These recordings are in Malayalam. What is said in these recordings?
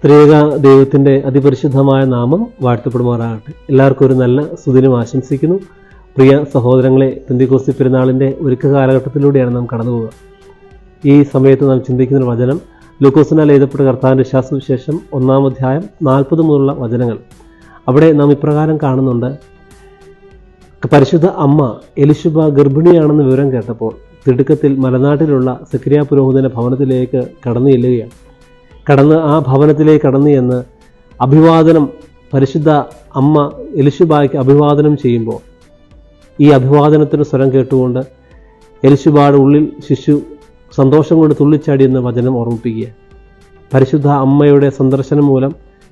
ത്രിയേക ദൈവത്തിൻ്റെ അതിപരിശുദ്ധമായ നാമം വാഴ്ത്തപ്പെടുമാറാകട്ടെ. എല്ലാവർക്കും ഒരു നല്ല സുദിനം ആശംസിക്കുന്നു. പ്രിയ സഹോദരങ്ങളെ, പെന്തിക്കോസ്തി പെരുന്നാളിൻ്റെ ഒരുക്ക കാലഘട്ടത്തിലൂടെയാണ് നാം കടന്നു പോകുക. ഈ സമയത്ത് നാം ചിന്തിക്കുന്ന വചനം ലൂക്കോസിനാൽ എഴുതപ്പെട്ട കർത്താവിൻ്റെ ശാസ്ത്രവിശേഷം 1-ാം അധ്യായം 40 മുതലുള്ള വചനങ്ങൾ. അവിടെ നാം ഇപ്രകാരം കാണുന്നുണ്ട്. പരിശുദ്ധ അമ്മ എലിശുബ ഗർഭിണിയാണെന്ന് വിവരം കേട്ടപ്പോൾ തിടുക്കത്തിൽ മലനാട്ടിലുള്ള സക്രിയ പുരോഹിതന്റെ ഭവനത്തിലേക്ക് കടന്നു ചെല്ലുകയാണ്. ആ ഭവനത്തിലേക്ക് കടന്നു ചെന്ന് അഭിവാദനം, പരിശുദ്ധ അമ്മ എലിശുബായ്ക്ക് അഭിവാദനം ചെയ്യുമ്പോൾ ഈ അഭിവാദനത്തിന് സ്വരം കേട്ടുകൊണ്ട് എലിശുബായുടെ ഉള്ളിൽ ശിശു സന്തോഷം കൊണ്ട് തുള്ളിച്ചാടിയെന്ന് വചനം ഓർമ്മിപ്പിക്കുക. പരിശുദ്ധ അമ്മയുടെ സന്ദർശനം മൂലം,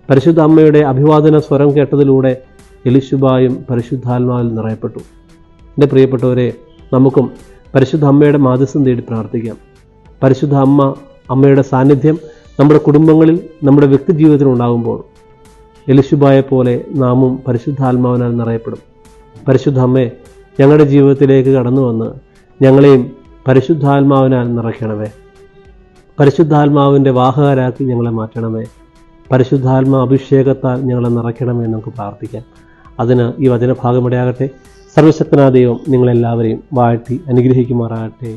പരിശുദ്ധ അമ്മയുടെ അഭിവാദന സ്വരം കേട്ടതിലൂടെ എലിശുബായും പരിശുദ്ധാത്മാവിൽ നിറയപ്പെട്ടു. എൻ്റെ പ്രിയപ്പെട്ടവരെ, നമുക്കും പരിശുദ്ധ അമ്മയുടെ മാധ്യസ്ഥം തേടി പ്രാർത്ഥിക്കാം. പരിശുദ്ധ അമ്മയുടെ സാന്നിധ്യം നമ്മുടെ കുടുംബങ്ങളിൽ, നമ്മുടെ വ്യക്തി ജീവിതത്തിൽ ഉണ്ടാകുമ്പോൾ എലിശുബായെ പോലെ നാമും പരിശുദ്ധാത്മാവിനാൽ നിറയപ്പെടും. പരിശുദ്ധ അമ്മേ, ഞങ്ങളുടെ ജീവിതത്തിലേക്ക് കടന്നു വന്ന് ഞങ്ങളെയും പരിശുദ്ധാത്മാവിനാൽ നിറയ്ക്കണമേ. പരിശുദ്ധാത്മാവിൻ്റെ വാഹകരാക്കി ഞങ്ങളെ മാറ്റണമേ. പരിശുദ്ധാത്മാ അഭിഷേകത്താൽ ഞങ്ങളെ നിറയ്ക്കണമേ എന്ന് നമുക്ക് പ്രാർത്ഥിക്കാം. അതിന് ഈ വചനഭാഗമിടയാകട്ടെ. സർവശക്തനായ ദൈവം നിങ്ങളെല്ലാവരെയും വാഴ്ത്തി അനുഗ്രഹിക്കുമാറാകട്ടെ.